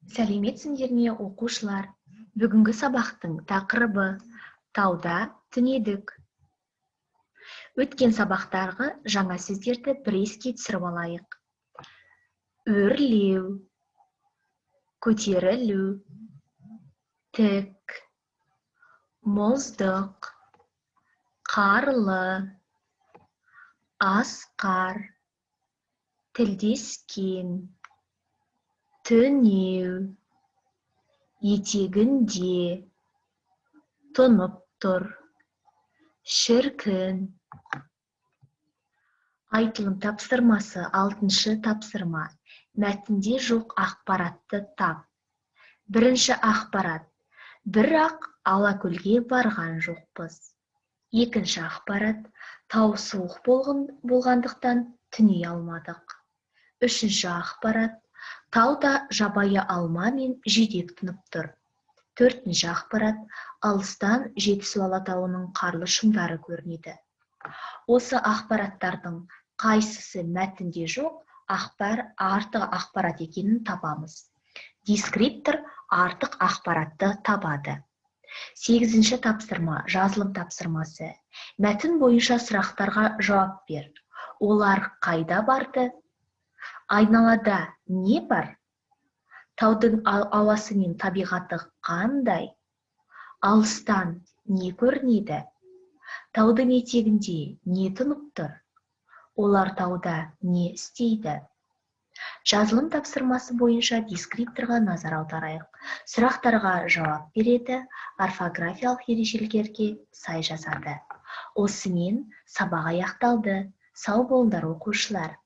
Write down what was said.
Сәлеметсіңдер ме, оқушылар? Бүгінгі сабақтың тақырыбы тауда түнедік. Өткен сабақтарға жаңа сөздерді бір еске түсіріп алайық. Өрлеу, көтерілу, тік, мұздық, қарлы, асқар, тілдескен, түнеу, етегінде, тұнып тұр, шіркін. Айтылым тапсырмасы 6-шы тапсырма. Мәтінде жоқ ақпаратты тап. Бірінші ақпарат. Бірақ Алакөлге барған жоқпыз. Екінші ақпарат. Тау суық болғандықтан түней алмадық. Үшінші ақпарат. Тауда жабайы алма мен жидек тұнып тұр. Төртінші ақпарат. Алыстан Жетісу алатауының қарлы шыңдары көрінеді. Осы ақпараттардың қайсысы мәтінде жоқ, артық ақпарат екенін табамыз. Дескриптор артық ақпаратты табады. 8-ші тапсырма, жазылым тапсырмасы. Мәтін бойынша сұрақтарға жауап бер. Олар қайда барды? Айналада не бар? Таудың ауасы мен табиғаты қандай? Алыстан не көрінеді? Таудың етегінде не тұнып тұр? Олар тауда не істейді? Жазылым тапсырмасы бойынша дескрипторға назар аударайық. Сұрақтарға жауап береді, орфографиялық ережелерге сай жазады. Осымен сабақ аяқталды. Сау болыңдар, оқушылар.